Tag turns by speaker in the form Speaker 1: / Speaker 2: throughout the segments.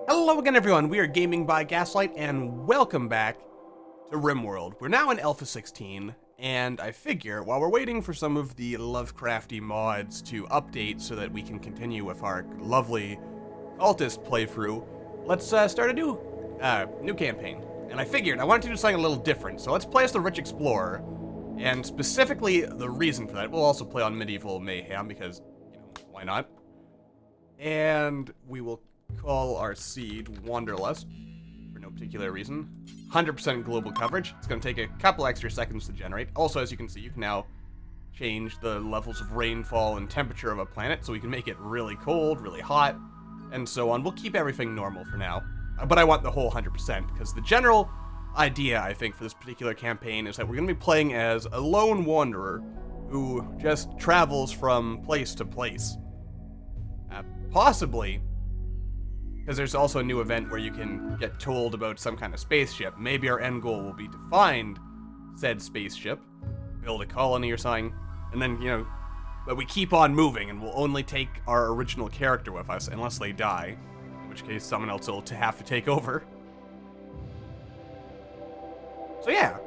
Speaker 1: Hello again, everyone. We are Gaming by Gaslight, and welcome back to Rimworld. We're now in Alpha 16, and I figure while we're waiting for some of the Lovecrafty mods to update so that we can continue with our lovely cultist playthrough, let's start a new campaign. And I figured I wanted to do something a little different, so let's play as the Rich Explorer. And specifically, the reason for that, we'll also play on Medieval Mayhem because, why not? And we will call our seed Wanderlust for no particular reason. 100% global coverage. It's going to take a couple extra seconds to generate. Also, as you can see, you can now change the levels of rainfall and temperature of a planet, so we can make it really cold, really hot, and so on. We'll keep everything normal for now, but I want the whole 100%, because the general idea, I think, for this particular campaign is that we're going to be playing as a lone wanderer who just travels from place to place. Possibly, because there's also a new event where you can get told about some kind of spaceship. Maybe our end goal will be to find said spaceship, build a colony or something, and then, but we keep on moving and we'll only take our original character with us unless they die, in which case someone else will have to take over. So yeah.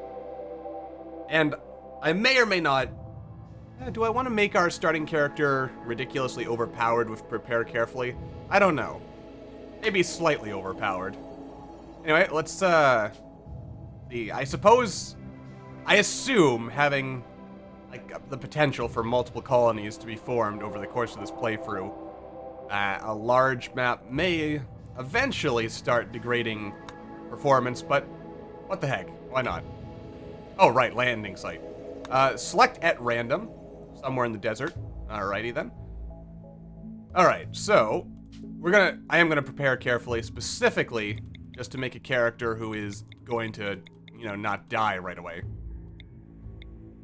Speaker 1: And I may or may not... do I want to make our starting character ridiculously overpowered with Prepare Carefully? I don't know. Maybe slightly overpowered. Anyway, let's, see. I assume having, the potential for multiple colonies to be formed over the course of this playthrough, a large map may eventually start degrading performance, but what the heck? Why not? Oh, right, landing site. Select at random, somewhere in the desert. Alrighty then. Alright, so I am gonna prepare carefully, specifically just to make a character who is going to, not die right away.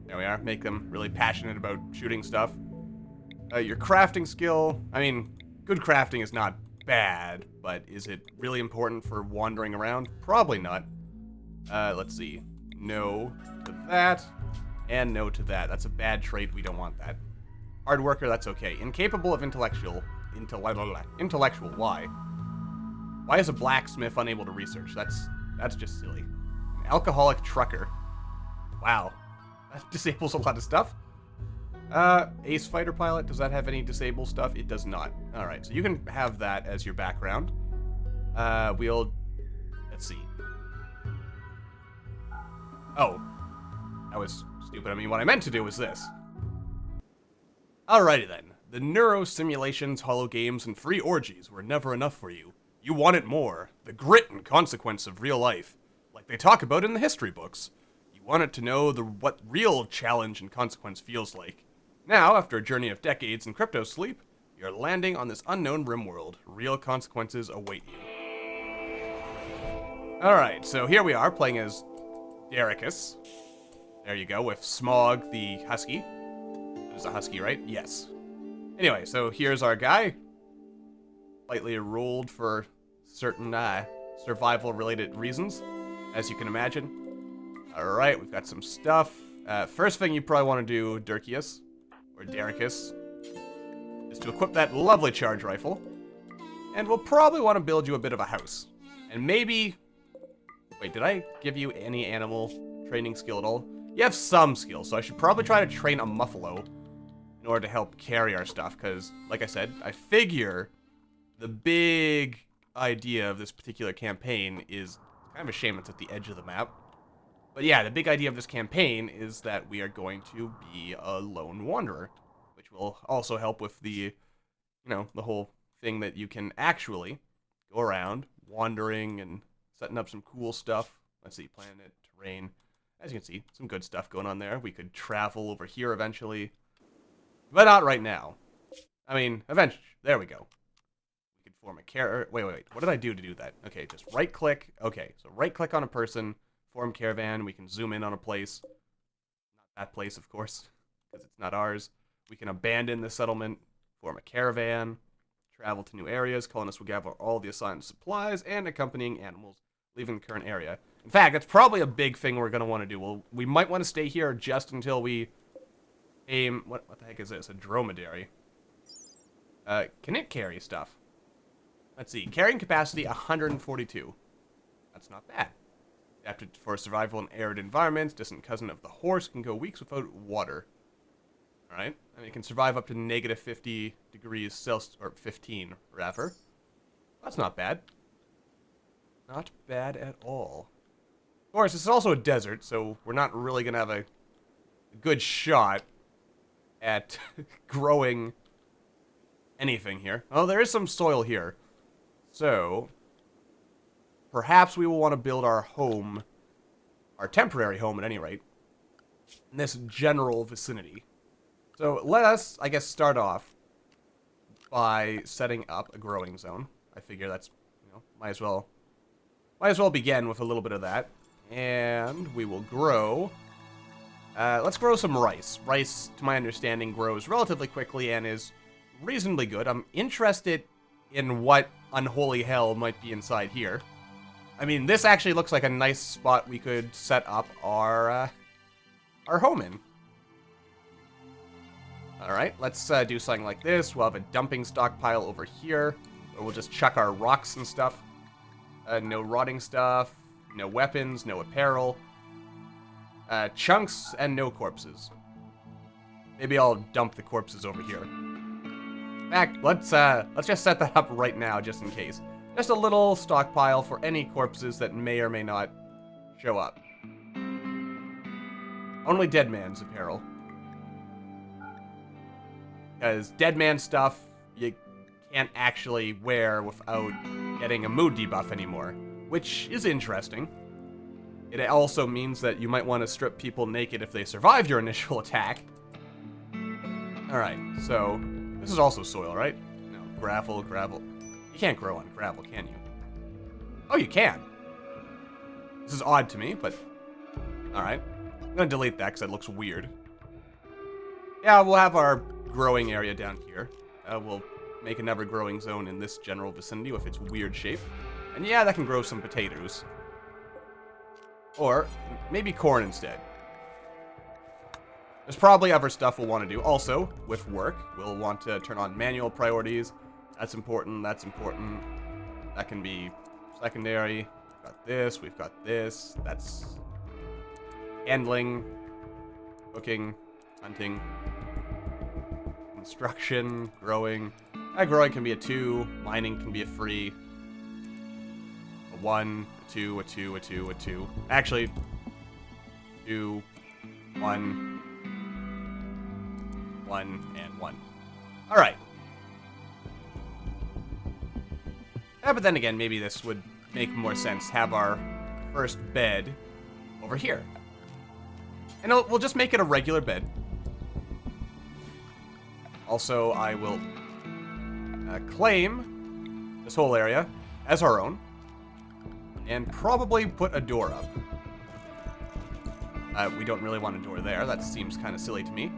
Speaker 1: There we are. Make them really passionate about shooting stuff. Your crafting skill, good crafting is not bad, but is it really important for wandering around? Probably not. Let's see. No to that, and no to that. That's a bad trait. We don't want that. Hard worker, that's okay. Incapable of intellectual, why? Why is a blacksmith unable to research? That's just silly. An alcoholic trucker. Wow. That disables a lot of stuff. Ace fighter pilot, does that have any disable stuff? It does not. Alright, so you can have that as your background. Let's see. Oh. That was stupid. What I meant to do was this. Alrighty then. The neuro simulations, holo games, and free orgies were never enough for you. You wanted more. The grit and consequence of real life. Like they talk about in the history books. You wanted to know what real challenge and consequence feels like. Now, after a journey of decades in crypto sleep, you're landing on this unknown Rimworld. Real consequences await you. Alright, so here we are, playing as Dericus. There you go, with Smog the Husky. It was a Husky, right? Yes. Anyway, so here's our guy. Slightly rolled for certain survival-related reasons, as you can imagine. Alright, we've got some stuff. First thing you probably want to do, Dericus, is to equip that lovely charge rifle. And we'll probably want to build you a bit of a house. And maybe... Wait, did I give you any animal training skill at all? You have some skill, so I should probably try to train a muffalo in order to help carry our stuff, because, like I said, I figure the big idea of this particular campaign is kind of a shame it's at the edge of the map. But yeah, the big idea of this campaign is that we are going to be a lone wanderer, which will also help with the, the whole thing that you can actually go around wandering and setting up some cool stuff. Let's see, planet, terrain. As you can see, some good stuff going on there. We could travel over here eventually. But not right now. Eventually. There we go. We could form a caravan. Wait. What did I do to do that? Okay, just right-click. Okay, so right-click on a person, form caravan. We can zoom in on a place. Not that place, of course, because it's not ours. We can abandon the settlement, form a caravan, travel to new areas. Colonists will gather all the assigned supplies and accompanying animals, leaving the current area. In fact, that's probably a big thing we're going to want to do. We might want to stay here just until we aim... What the heck is this? A dromedary. Can it carry stuff? Let's see. Carrying capacity, 142. That's not bad. Adapted for survival in arid environments. Distant cousin of the horse, can go weeks without water. Alright. And it can survive up to negative 50 degrees Celsius, or 15, rather. That's not bad. Not bad at all. Of course, this is also a desert, so we're not really going to have a good shot at growing anything here. Oh, there is some soil here. So, perhaps we will want to build our home, our temporary home at any rate, in this general vicinity. So, let us, I guess, start off by setting up a growing zone. I figure that's, might as well begin with a little bit of that. And we will grow. Let's grow some rice. Rice, to my understanding, grows relatively quickly and is reasonably good. I'm interested in what unholy hell might be inside here. I mean, this actually looks like a nice spot we could set up our home in. Alright, let's do something like this. We'll have a dumping stockpile over here, where we'll just chuck our rocks and stuff. No rotting stuff, no weapons, no apparel. Chunks and no corpses. Maybe I'll dump the corpses over here. In fact, let's just set that up right now, just in case. Just a little stockpile for any corpses that may or may not show up. Only dead man's apparel. Because dead man stuff, you can't actually wear without getting a mood debuff anymore. Which is interesting. It also means that you might want to strip people naked if they survive your initial attack. Alright, so this is also soil, right? No, gravel. You can't grow on gravel, can you? Oh, you can. This is odd to me, but alright. I'm gonna delete that because that looks weird. Yeah, we'll have our growing area down here. We'll make another growing zone in this general vicinity with its weird shape. And yeah, that can grow some potatoes. Or maybe corn instead. There's probably other stuff we'll want to do. Also, with work, we'll want to turn on manual priorities. That's important, that's important. That can be secondary. We've got this. That's handling, cooking, hunting, construction, growing. Growing can be a 2, mining can be a 3. A 1, a 2, a 2, a 2, a 2. Actually, 2, 1, 1, and 1. Alright. Yeah, but then again, maybe this would make more sense. Have our first bed over here. And we'll just make it a regular bed. Also, I will claim this whole area as our own. And probably put a door up. We don't really want a door there. That seems kind of silly to me.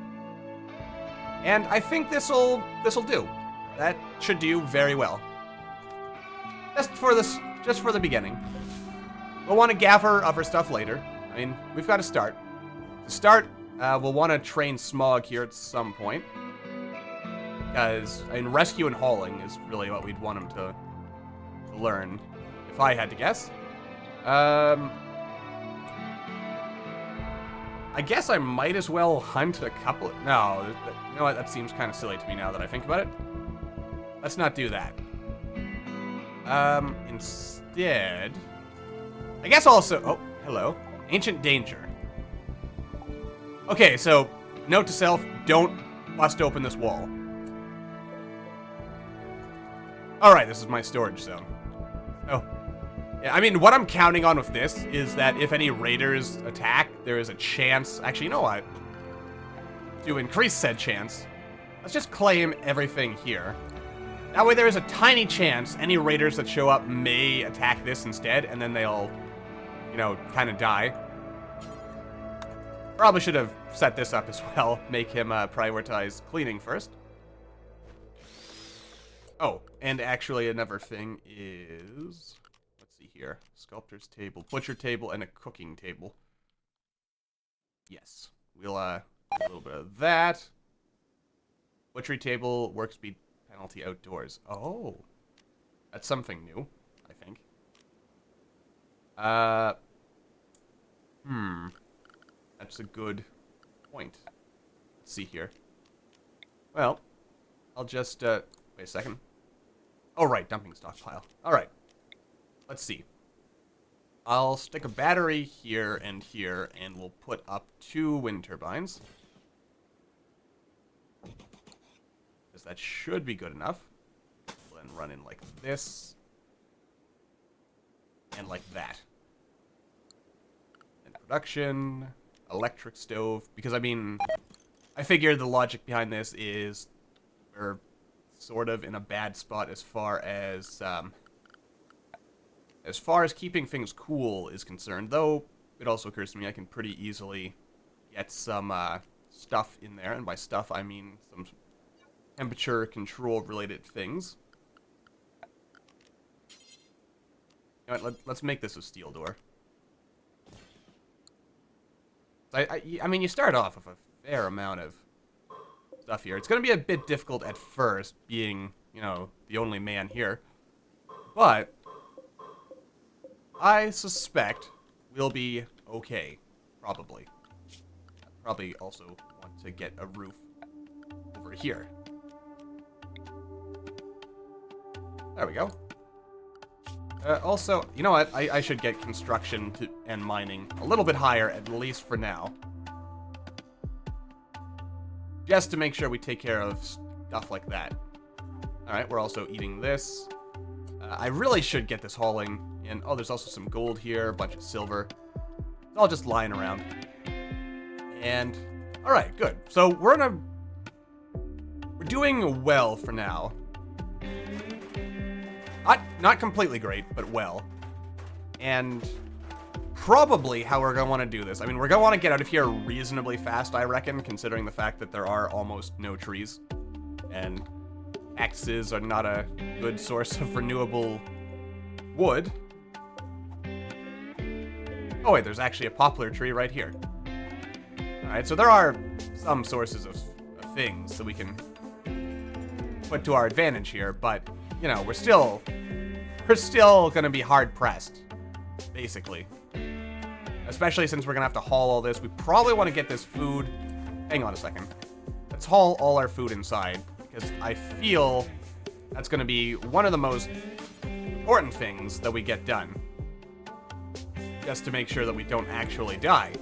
Speaker 1: And I think this'll do. That should do very well. Just for the beginning. We'll want to gather other stuff later. I mean, we've got to start. To start, we'll want to train Smog here at some point. Because, I mean, rescue and hauling is really what we'd want him to learn, if I had to guess. I guess I might as well hunt a couple... No, you know what? That seems kind of silly to me now that I think about it. Let's not do that. Instead... I guess also... Oh, hello. Ancient danger. Okay, so, note to self, don't bust open this wall. Alright, this is my storage zone. Oh. Yeah, I mean, what I'm counting on with this is that if any raiders attack, there is a chance... Actually, you know what? To increase said chance, let's just claim everything here. That way there is a tiny chance any raiders that show up may attack this instead, and then they'll, kind of die. Probably should have set this up as well. Make him prioritize cleaning first. Oh, and actually another thing is... Let's see here. Sculptor's table, butcher table, and a cooking table. Yes. We'll do a little bit of that. Butchery table, work speed penalty outdoors. Oh. That's something new, I think. That's a good point. Let's see here. Well, I'll just, wait a second. Oh, right, dumping stockpile. Alright. Let's see. I'll stick a battery here, and we'll put up 2 wind turbines. Because that should be good enough. We'll then run in like this. And like that. And production, electric stove. Because, I mean, I figure the logic behind this is we're sort of in a bad spot as far as keeping things cool is concerned. Though, it also occurs to me I can pretty easily get some stuff in there. And by stuff, I mean some temperature control related things. You know what, let's make this a steel door. I mean, you start off with a fair amount of stuff here. It's going to be a bit difficult at first, being, you know, the only man here. But I suspect we'll be okay, probably. Probably also want to get a roof over here. There we go. Also, you know what? I should get construction and mining a little bit higher, at least for now. Just to make sure we take care of stuff like that. Alright, we're also eating this. I really should get this hauling in. Oh, there's also some gold here, a bunch of silver. It's all just lying around. And, alright, good. So, we're doing well for now. Not completely great, but well. And probably how we're going to want to do this. I mean, we're going to want to get out of here reasonably fast, I reckon, considering the fact that there are almost no trees. And axes are not a good source of renewable wood. Oh wait, there's actually a poplar tree right here. Alright, so there are some sources of things that we can put to our advantage here, but, you know, we're still gonna be hard-pressed, basically. Especially since we're gonna have to haul all this. We probably want to get this food... Hang on a second. Let's haul all our food inside, because I feel that's gonna be one of the most important things that we get done. Just to make sure that we don't actually die.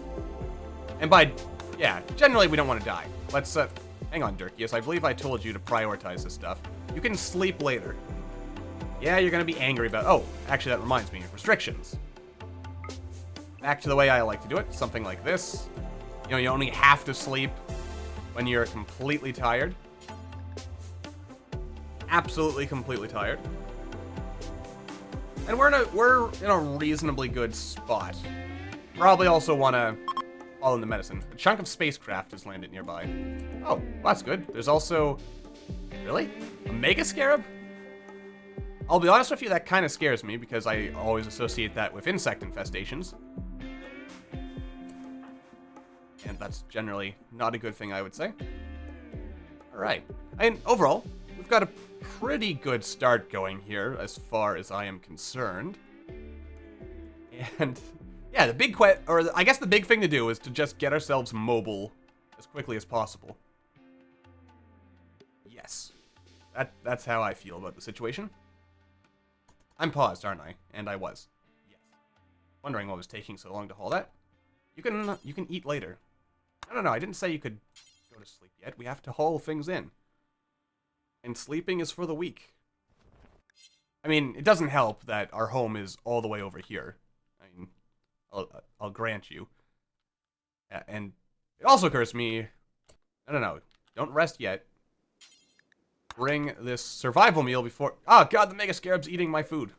Speaker 1: And by... yeah, generally we don't want to die. Let's, hang on, Dirkius. I believe I told you to prioritize this stuff. You can sleep later. Yeah, you're gonna be angry about... oh, actually, that reminds me. Restrictions. Back to the way I like to do it. Something like this. You know, you only have to sleep when you're completely tired. Absolutely completely tired. And we're in a reasonably good spot. Probably also want to follow in the medicine. A chunk of spacecraft has landed nearby. Oh, well, that's good. There's also... really? A mega scarab? I'll be honest with you, that kind of scares me, because I always associate that with insect infestations. And that's generally not a good thing, I would say. Alright. I mean, overall, we've got a pretty good start going here, as far as I am concerned. And, yeah, the big I guess the big thing to do is to just get ourselves mobile as quickly as possible. Yes. That's how I feel about the situation. I'm paused, aren't I? And I was. Yes. Wondering what was taking so long to haul that. You can eat later. I don't know, I didn't say you could go to sleep yet. We have to haul things in. And sleeping is for the weak. I mean, it doesn't help that our home is all the way over here. I mean, I'll grant you. And it also occurs to me, I don't know, don't rest yet. Bring this survival meal before... oh god, the mega scarab's eating my food.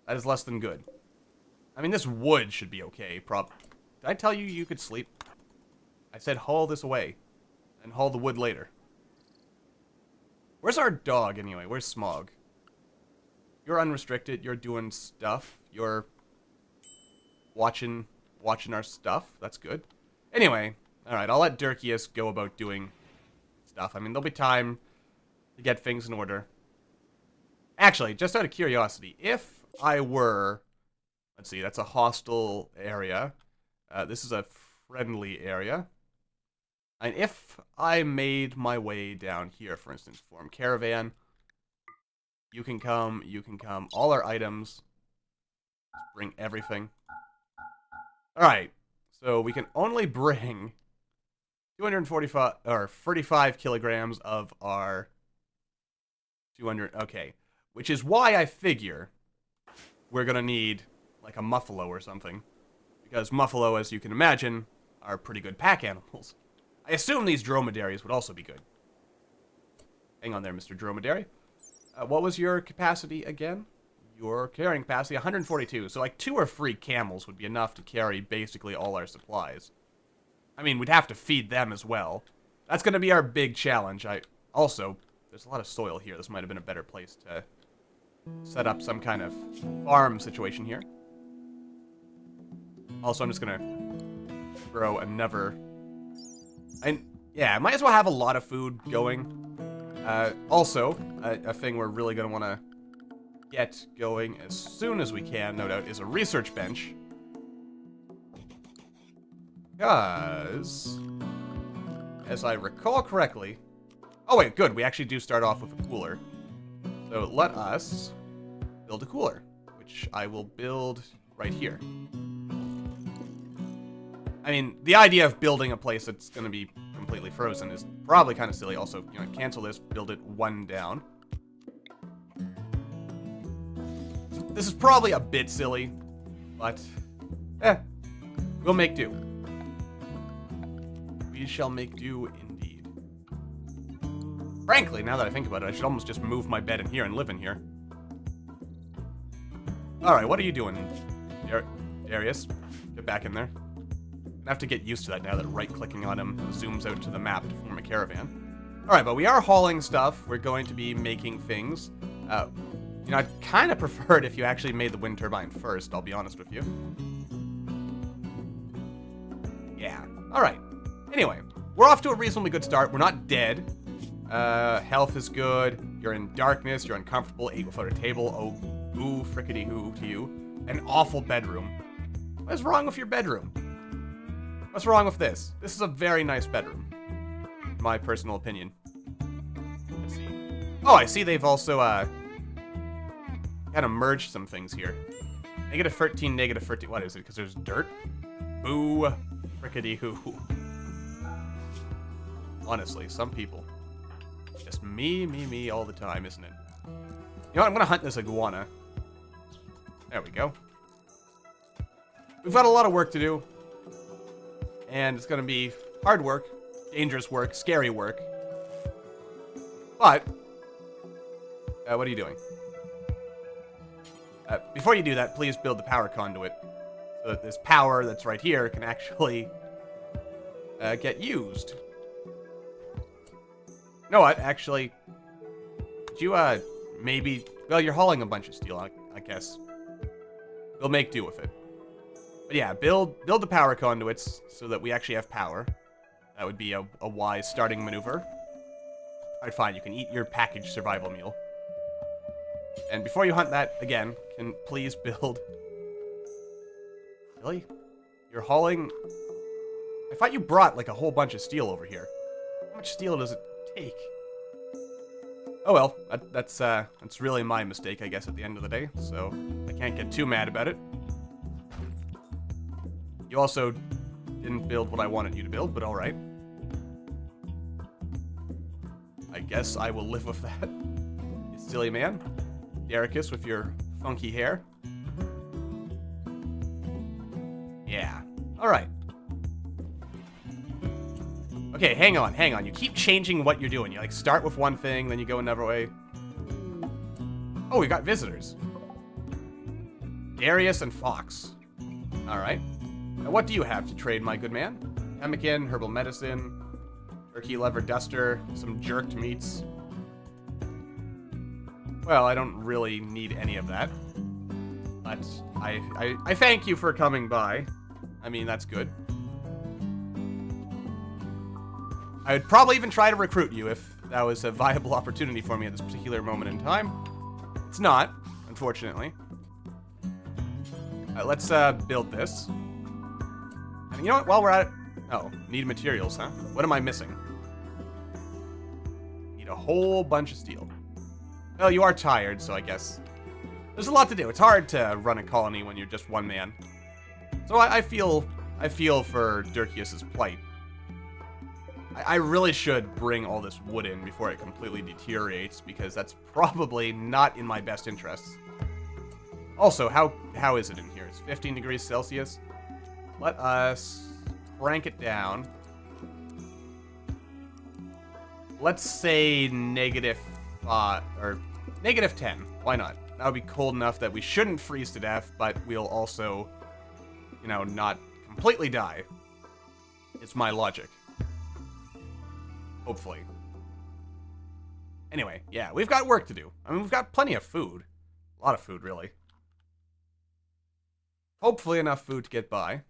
Speaker 1: That is less than good. I mean, this wood should be okay, Did I tell you you could sleep? I said haul this away. And haul the wood later. Where's our dog, anyway? Where's Smog? You're unrestricted. You're doing stuff. You're watching our stuff. That's good. Anyway, alright, I'll let Dirkius go about doing stuff. I mean, there'll be time to get things in order. Actually, just out of curiosity, if I were... Let's see, that's a hostile area. This is a friendly area. And if I made my way down here, for instance, form caravan, you can come, all our items, bring everything. Alright, so we can only bring 245, or 35 kilograms of our 200, okay. Which is why I figure we're gonna need, like, a muffalo or something. Because muffalo, as you can imagine, are pretty good pack animals. I assume these dromedaries would also be good. Hang on there, Mr. Dromedary. What was your capacity again? Your carrying capacity, 142. So, like, 2 or 3 camels would be enough to carry basically all our supplies. I mean, we'd have to feed them as well. That's gonna be our big challenge. Also, there's a lot of soil here. This might have been a better place to set up some kind of farm situation here. Also, I'm just gonna throw another... And yeah, I might as well have a lot of food going. Also, a thing we're really gonna want to get going as soon as we can, no doubt, is a research bench. Because, as I recall correctly... Oh wait, good, we actually do start off with a cooler. So let us build a cooler, which I will build right here. I mean, the idea of building a place that's going to be completely frozen is probably kind of silly. Also, you know, cancel this, build it 1 down. This is probably a bit silly, but, we'll make do. We shall make do indeed. Frankly, now that I think about it, I should almost just move my bed in here and live in here. Alright, what are you doing, Darius? Get back in there. I have to get used to that now that right-clicking on him zooms out to the map to form a caravan. Alright, but we are hauling stuff. We're going to be making things. You know, I'd kind of prefer it if you actually made the wind turbine first, I'll be honest with you. Yeah. Alright. Anyway, we're off to a reasonably good start. We're not dead. Health is good. You're in darkness. You're uncomfortable. Ate without a table. Oh, ooh, frickety-hoo to you. An awful bedroom. What is wrong with your bedroom? What's wrong with this? This is a very nice bedroom. My personal opinion. Let's see. Oh, I see they've also, kind of merged some things here. -13, -13. What is it? Because there's dirt? Boo. Frickety-hoo. Honestly, some people. Just me all the time, isn't it? You know what? I'm gonna hunt this iguana. There we go. We've got a lot of work to do. And it's gonna be hard work, dangerous work, scary work. But, what are you doing? Before you do that, please build the power conduit. So that this power that's right here can actually get used. You know what, actually, could you, maybe... Well, you're hauling a bunch of steel, I guess. We'll make do with it. But yeah, build the power conduits so that we actually have power. That would be a wise starting maneuver. Alright, fine, you can eat your packaged survival meal. And before you hunt that, again, can please build... Really? You're hauling... I thought you brought, like, a whole bunch of steel over here. How much steel does it take? Oh well, that's really my mistake, I guess, at the end of the day, so I can't get too mad about it. You also didn't build what I wanted you to build, but alright. I guess I will live with that. You silly man. Dericus with your funky hair. Yeah. Alright. Okay, hang on. You keep changing what you're doing. You, like, start with one thing, then you go another way. Oh, we got visitors. Darius and Fox. Alright. Now, what do you have to trade, my good man? Pemmican, herbal medicine, turkey leather duster, some jerked meats. Well, I don't really need any of that. But I thank you for coming by. I mean, that's good. I would probably even try to recruit you if that was a viable opportunity for me at this particular moment in time. It's not, unfortunately. Alright, let's build this. And you know what, while we're at it... Oh, need materials, huh? What am I missing? Need a whole bunch of steel. Well, you are tired, so I guess... There's a lot to do. It's hard to run a colony when you're just one man. So I feel for Dirkius's plight. I really should bring all this wood in before it completely deteriorates, because that's probably not in my best interests. Also, how is it in here? It's 15 degrees Celsius. Let us crank it down. Let's say -5 or -10. Why not? That would be cold enough that we shouldn't freeze to death, but we'll also, you know, not completely die. It's my logic. Hopefully. Anyway, yeah, we've got work to do. I mean, we've got plenty of food. A lot of food, really. Hopefully enough food to get by.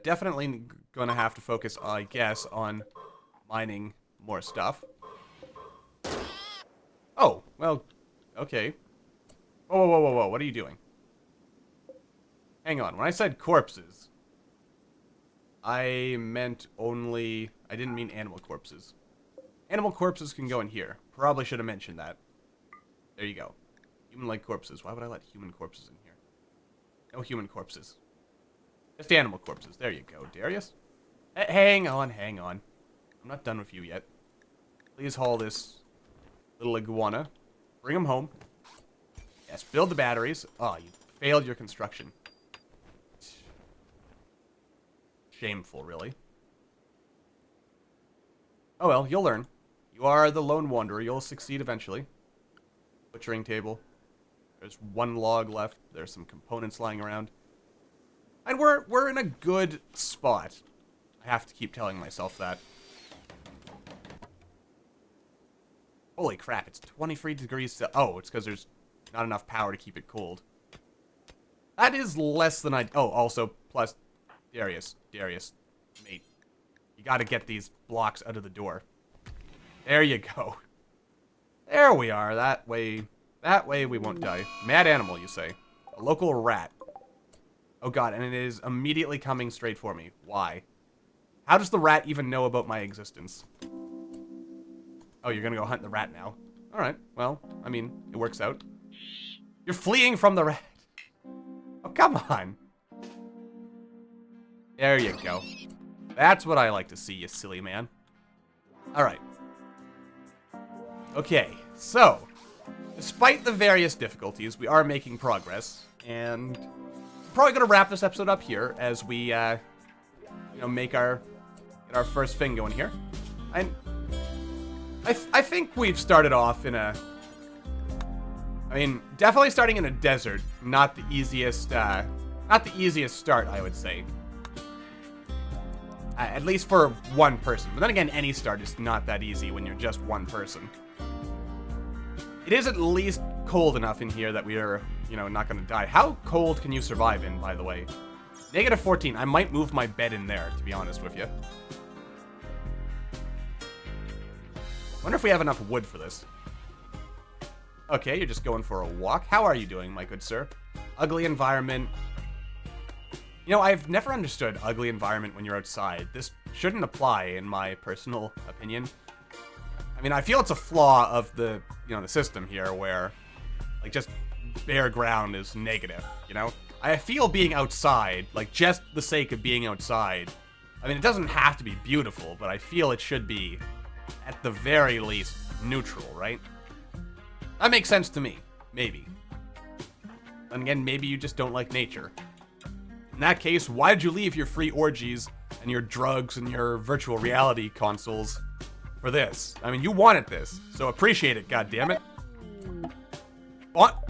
Speaker 1: Definitely going to have to focus, I guess, on mining more stuff. Oh, well, okay. Whoa, whoa, whoa, whoa, what are you doing? Hang on, when I said corpses, I meant only... I didn't mean animal corpses. Animal corpses can go in here. Probably should have mentioned that. There you go. Human-like corpses. Why would I let human corpses in here? No human corpses. Just animal corpses. There you go, Darius. Hang on, hang on. I'm not done with you yet. Please haul this little iguana. Bring him home. Yes, build the batteries. Oh, you failed your construction. Shameful, really. Oh well, you'll learn. You are the lone wanderer. You'll succeed eventually. Butchering table. There's one log left. There's some components lying around. And we're in a good spot. I have to keep telling myself that. Holy crap, it's 23 degrees. Oh, it's because there's not enough power to keep it cold. That is less than I... Oh, also, plus... Darius, mate. You gotta get these blocks out of the door. There you go. There we are. That way we won't die. Mad animal, you say. A local rat. Oh god, and it is immediately coming straight for me. Why? How does the rat even know about my existence? Oh, you're gonna go hunt the rat now. Alright, well, I mean, it works out. You're fleeing from the rat. Oh, come on. There you go. That's what I like to see, you silly man. Alright. Okay, so, despite the various difficulties, we are making progress, and I'm probably gonna wrap this episode up here as we, you know, get our first thing going here. I think we've started off in a... I mean, definitely starting in a desert, not the easiest start, I would say. At least for one person. But then again, any start is not that easy when you're just one person. It is at least cold enough in here that we are, you know, not going to die. How cold can you survive in, by the way? -14. I might move my bed in there, to be honest with you. Wonder if we have enough wood for this. Okay, you're just going for a walk. How are you doing, my good sir? Ugly environment. You know, I've never understood ugly environment when you're outside. This shouldn't apply, in my personal opinion. I mean, I feel it's a flaw of the, you know, the system here where, like, just bare ground is negative, you know? I feel being outside, like, just the sake of being outside. I mean, it doesn't have to be beautiful, but I feel it should be, at the very least, neutral, right? That makes sense to me. Maybe. And again, maybe you just don't like nature. In that case, why did you leave your free orgies and your drugs and your virtual reality consoles for this? I mean, you wanted this, so appreciate it, goddammit. What?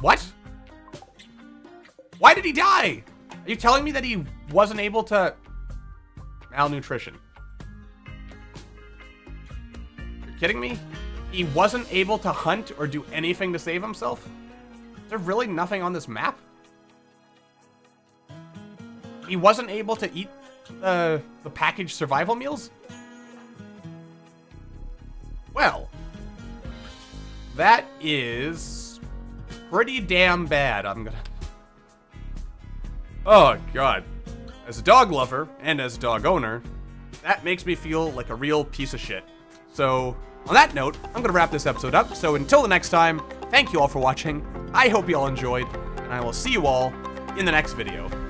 Speaker 1: Why did he die? Are you telling me that he wasn't able to... Malnutrition. You're kidding me? He wasn't able to hunt or do anything to save himself? Is there really nothing on this map? He wasn't able to eat the packaged survival meals? Well, that is pretty damn bad. Oh, God. As a dog lover, and as a dog owner, that makes me feel like a real piece of shit. So, on that note, I'm gonna wrap this episode up. So until the next time, thank you all for watching. I hope you all enjoyed, and I will see you all in the next video.